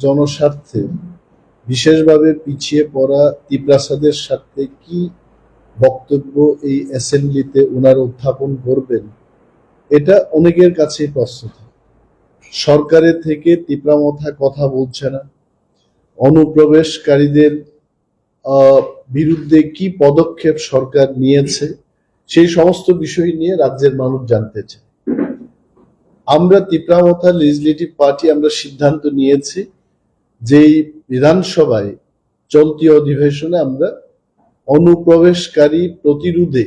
জনস্বার্থে বিশেষভাবে পিছিয়ে পড়া তিপ্রাসাদের সাথে কি বক্তব্য এই অ্যাসেম্বলিতে ওনারা উত্থাপন করবেন, এটা অনেকের কাছেই প্রশ্ন থাকে। সরকারের থেকে তিপ্রামথা কথা বলছে না, অনুপ্রবেশকারীদের বিরুদ্ধে কি পদক্ষেপ সরকার নিয়েছে, সেই সমস্ত বিষয় নিয়ে রাজ্যের মানুষ জানতে চায়। আমরা তিপ্রামথা লেজিসলেটিভ পার্টি আমরা সিদ্ধান্ত নিয়েছি যে বিধানসভায় চলতি অধিবেশনে আমরা অনুপ্রবেশকারী প্রতিরোধে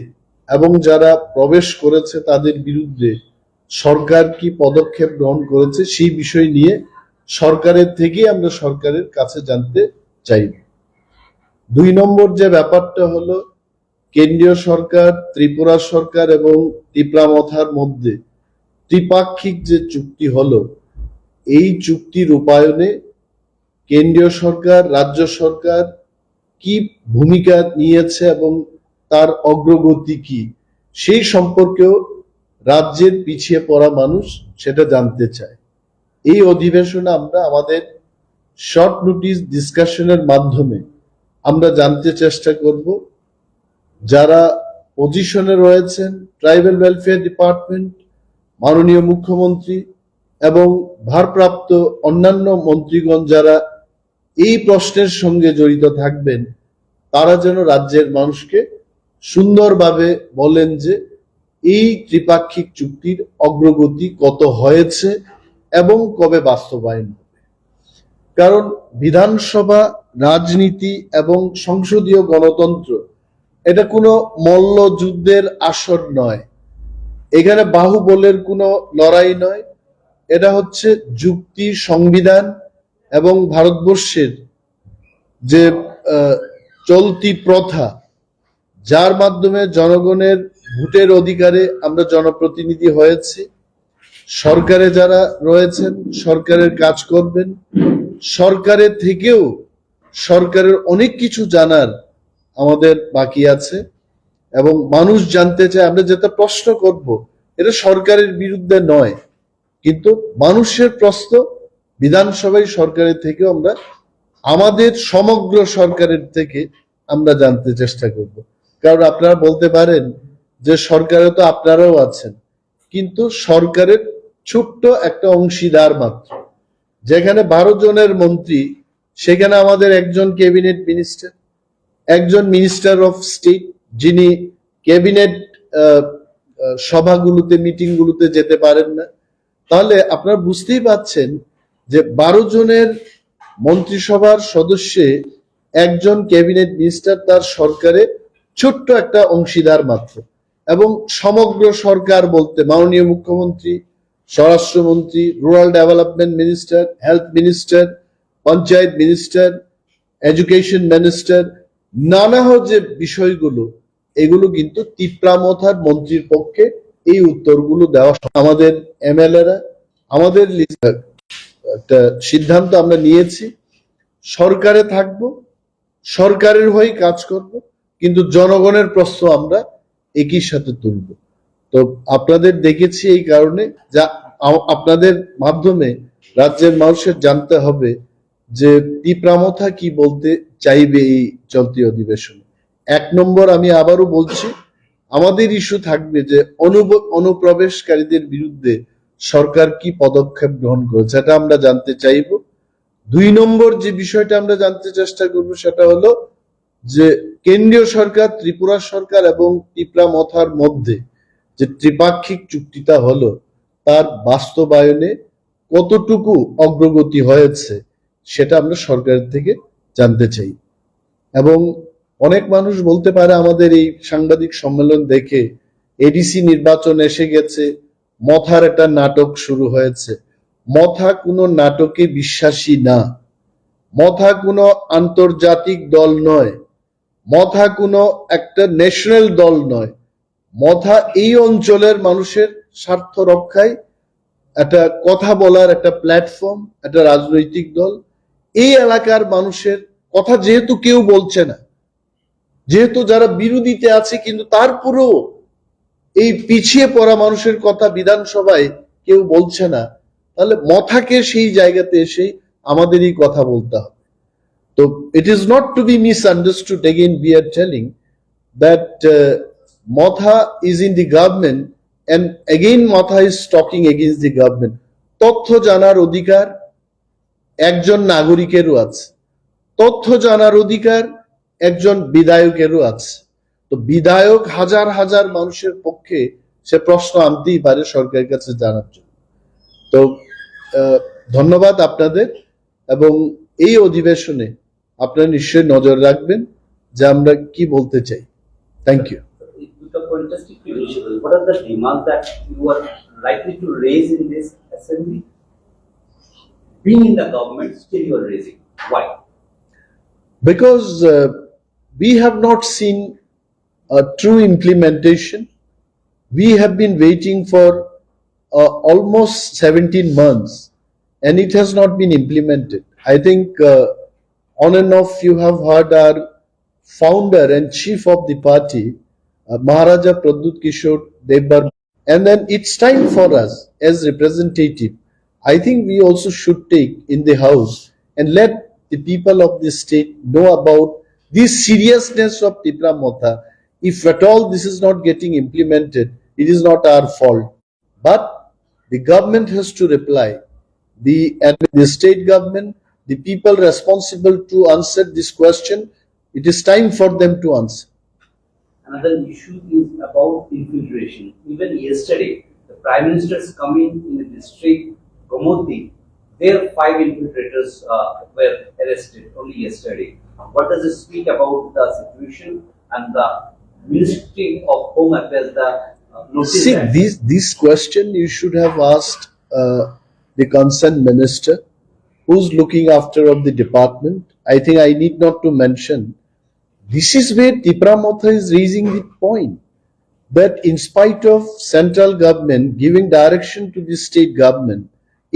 এবং যারা প্রবেশ করেছে তাদের বিরুদ্ধে সরকার কি পদক্ষেপ গ্রহণ করেছে সেই বিষয় নিয়ে সরকারের থেকে আমরা সরকারের কাছে জানতে চাই। 2 নম্বর যে ব্যাপারটা হলো, কেন্দ্রীয় সরকার, ত্রিপুরা সরকার এবং তিপ্রামথার মধ্যে ত্রিপাক্ষিক যে চুক্তি হলো, এই চুক্তি রূপায়ণে কেন্দ্রীয় সরকার, রাজ্য সরকার কি ভূমিকা নিয়েছে এবং তার অগ্রগতি কি, সেই সম্পর্কেও রাজ্যের পিছিয়ে পড়া মানুষ সেটা জানতে চায়। এই অধিবেশনে আমরা আমাদের শর্ট নোটিস ডিসকাশনের মাধ্যমে আমরা জানতে চেষ্টা করব যারা পজিশনে রয়েছেন, ট্রাইবাল ওয়েলফেয়ার ডিপার্টমেন্ট, মাননীয় মুখ্যমন্ত্রী এবং ভারপ্রাপ্ত অন্যান্য মন্ত্রীগণ যারা এই প্রশ্নের সঙ্গে জড়িত থাকবেন, তারা যেন রাজ্যের মানুষকে সুন্দরভাবে বলেন যে এই ত্রিপাক্ষিক চুক্তির অগ্রগতি কত হয়েছে এবং কবে বাস্তবায়ন হবে। কারণ বিধানসভা, রাজনীতি এবং সংসদীয় গণতন্ত্র এটা কোনো মল্লযুদ্ধের আসর নয়, এখানে বাহুবলের কোনো লড়াই নয়, এটা হচ্ছে যুক্তি, সংবিধান এবং ভারতবর্ষের যে চলতি প্রথা, যার মাধ্যমে জনগণের ভোটের অধিকারে আমরা জনপ্রতিনিধি হয়েছি। সরকারে যারা রয়েছেন সরকারের কাজ করবেন, সরকারের থেকেও সরকারের অনেক কিছু জানার আমাদের বাকি আছে এবং মানুষ জানতে চায়। আমরা যেটা প্রশ্ন করব এটা সরকারের বিরুদ্ধে নয়, কিন্তু মানুষের প্রশ্ন বিধানসভায় সরকারের থেকেও আমরা আমাদের সমগ্র সরকারের থেকে আমরা জানতে চেষ্টা করব। কারণ আপনারা বলতে পারেন যে সরকারে তো আপনারাও আছেন, কিন্তু সরকারের ছোট্ট একটা অংশীদার মাত্র। যেখানে 12 জনের মন্ত্রী, সেখানে আমাদের একজন ক্যাবিনেট মিনিস্টার, একজন মিনিস্টার অফ স্টেট, যিনি ক্যাবিনেট সভাগুলোতে, মিটিংগুলোতে যেতে পারেন না। তাহলে আপনারা বুঝতেই পাচ্ছেন যে 12 জনের মন্ত্রিসভার সদস্যে একজন ক্যাবিনেট মিনিস্টার তার সরকারে ছোট্ট একটা অংশীদার মাত্র, এবং সমগ্র সরকার বলতে মাননীয় মুখ্যমন্ত্রী, স্বরাষ্ট্রমন্ত্রী, rural development minister, health minister, panchayat minister, education minister, নানা যে বিষয়গুলো, এগুলো কিন্তু তিপ্রামথার মন্ত্রীর পক্ষে এই উত্তরগুলো দেওয়া। আমাদের এমএলএরা, আমাদের একটা সিদ্ধান্ত আমরা নিয়েছি, সরকারে থাকবো, সরকারের হয়ে কাজ করব, কিন্তু জনগণের প্রশ্ন আমরা একই সাথে তুলব। তো আপনাদের দেখেছি এই কারণে, যা আপনাদের মাধ্যমে রাজ্যের মানুষের জানতে হবে যে তিপ্রামথা কি বলতে চাইবে এই চলতি অধিবেশনে। 1 নম্বর, আমি আবারও বলছি, আমাদের ইস্যু থাকবে যে অনুপ্রবেশকারীদের বিরুদ্ধে সরকার কি পদক্ষেপ গ্রহণ করেছে, সেটা আমরা জানতে চাইব। 2 নম্বর যে বিষয়টা আমরা জানতে চেষ্টা করব সেটা হলো যে কেন্দ্রীয় সরকার, ত্রিপুরা সরকার এবং তিপ্রামথার মধ্যে যে ত্রিপাক্ষিক চুক্তিটা হলো, তার বাস্তবায়নে কতটুকু অগ্রগতি হয়েছে সেটা আমরা সরকারের থেকে জানতে চাই। এবং অনেক মানুষ বলতে পারে আমাদের এই সাংবাদিক সম্মেলন দেখে এডিসি নির্বাচন এসে গেছে, মথার একটা নাটক শুরু হয়েছে। মথা কোনো নাটকে বিশ্বাসী না, মথা কোনো আন্তর্জাতিক দল নয়, মথা কোনো একটা ন্যাশনাল দল নয়। মথা এই অঞ্চলের মানুষের স্বার্থ রক্ষায় একটা কথা বলার একটা প্ল্যাটফর্ম, একটা রাজনৈতিক দল। এই এলাকার মানুষের কথা যেহেতু কেউ বলছে না, যেহেতু যারা বিরোধীতে আছে, কিন্তু তারপরেও এই পিছিয়ে পড়া মানুষের কথা বিধানসভায় কেউ বলছে না, তাহলে মথাকে সেই জায়গাতে এসে আমাদেরই কথা বলতে হবে। তো it is not to be misunderstood. Again, we are telling that Motha is in the government, and again Motha is talking against the government. তথ্য জানার অধিকার একজন নাগরিকেরও আছে, তথ্য জানার অধিকার একজন বিধায়কেরও আছে। তো বিধায়ক হাজার হাজার মানুষের পক্ষে সে প্রশ্ন আনতেই পারে সরকারের কাছে জানার জন্য। তো ধন্যবাদ আপনাদের, এবং এই অধিবেশনে আপনারা নিশ্চয়ই নজর রাখবেন যে আমরা কি বলতে চাই। Thank you. What are the demands that you are likely to raise in this assembly? Being in the government, still you are raising. Why? Because we have not seen a true implementation. We have been waiting for almost 17 months, and it has not been implemented. I think on and off you have heard our founder and chief of the party, Maharaja Pradyut Kishore Devbar, and then it's time for us as representative. I think we also should take in the house and let the people of the state know about the seriousness of Tipra Motha. If at all this is not getting implemented, it is not our fault. But the government has to reply. The state government, the people responsible to answer this question, it is time for them to answer. Another issue is about infiltration. Even yesterday, the Prime Minister's coming in the district, Gomoti, their 5 infiltrators were arrested only yesterday. What does it speak about the situation and the Ministry of Home Affairs? See, this question you should have asked the concerned minister who's looking after of the department. I think I need not to mention. This is where Tipra Motha is raising the point that in spite of central government giving direction to the state government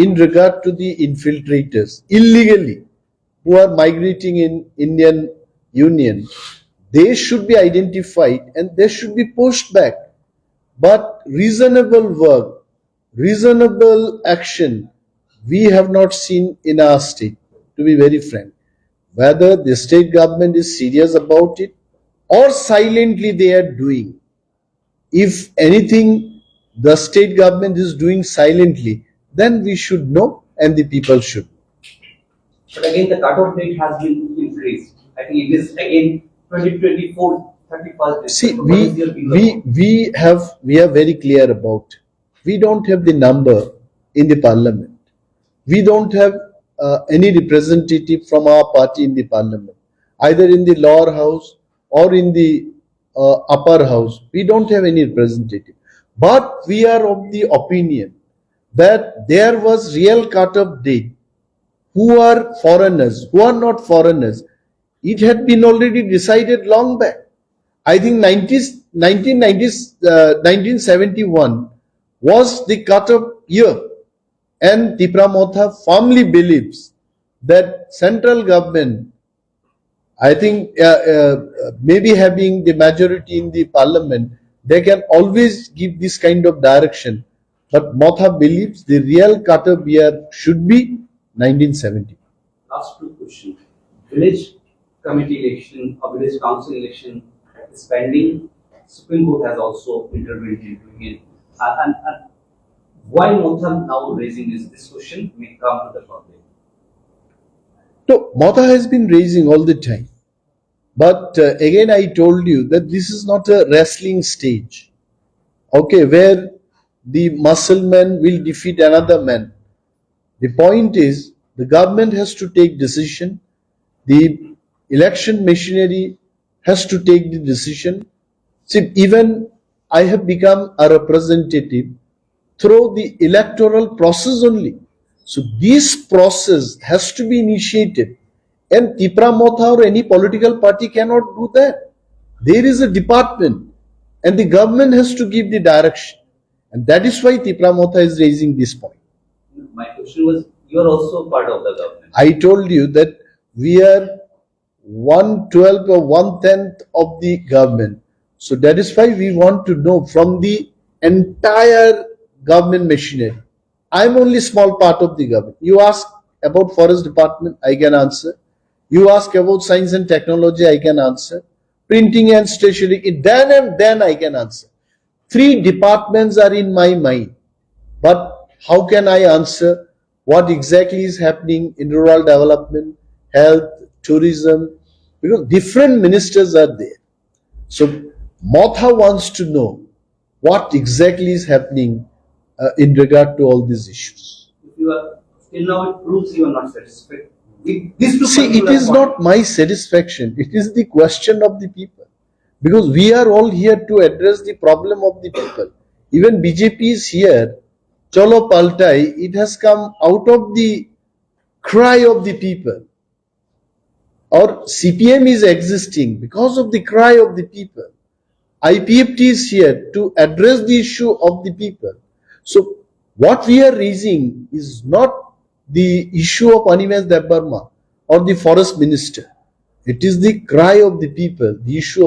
in regard to the infiltrators illegally who are migrating in Indian Union, they should be identified and they should be pushed back. But reasonable work, reasonable action, we have not seen in our state, to be very frank. Whether the state government is serious about it or silently they are doing. If anything the state government is doing silently, then we should know and the people should. But again, the cut-off date has been increased. I think it is again 2024, 31st December. See, we are very clear about it. We don't have the number in the parliament. We don't have any representative from our party in the parliament, either in the lower house or in the upper house. We don't have any representative. But we are of the opinion that there was real cut-off date. Who are foreigners, who are not foreigners, it had been already decided long back. I think 1971 was the cut-off year. And Tipra Motha firmly believes that central government, I think maybe having the majority in the parliament, they can always give this kind of direction. But Motha believes the real cut-off year should be 1970. Last 2 questions. Village committee election or village council election is pending. Supreme Court has also intervened into it. And why Motha now raising this question may come to the public. No, Motha has been raising all the time. But again, I told you that this is not a wrestling stage, okay, where the muscle man will defeat another man. The point is, the government has to take decision. The election machinery has to take the decision. See, even I have become a representative through the electoral process only. So this process has to be initiated, and Tipra Motha or any political party cannot do that. There is a department and the government has to give the direction, and that is why Tipra Motha is raising this point. My question was, you are also part of the government. I told you that we are 1/12 or 1/10 of the government. So that is why we want to know from the entire government machinery. I'm only small part of the government. You ask about forest department, I can answer. You ask about science and technology, I can answer. Printing and stationery, then I can answer. 3 departments are in my mind. But how can I answer what exactly is happening in rural development, health, tourism? Because different ministers are there. So Motha wants to know what exactly is happening in regard to all these issues. If you are till now, it proves you are not satisfied. These two See, it particular is points. not my satisfaction. It is the question of the people. Because we are all here to address the problem of the people. Even BJP is here. Cholo Paltai, it has come out of the cry of the people. Or CPM is existing because of the cry of the people. IPFT is here to address the issue of the people. So what we are raising is not the issue of Animesh Debbarma or the forest minister. It is the cry of the people, the issue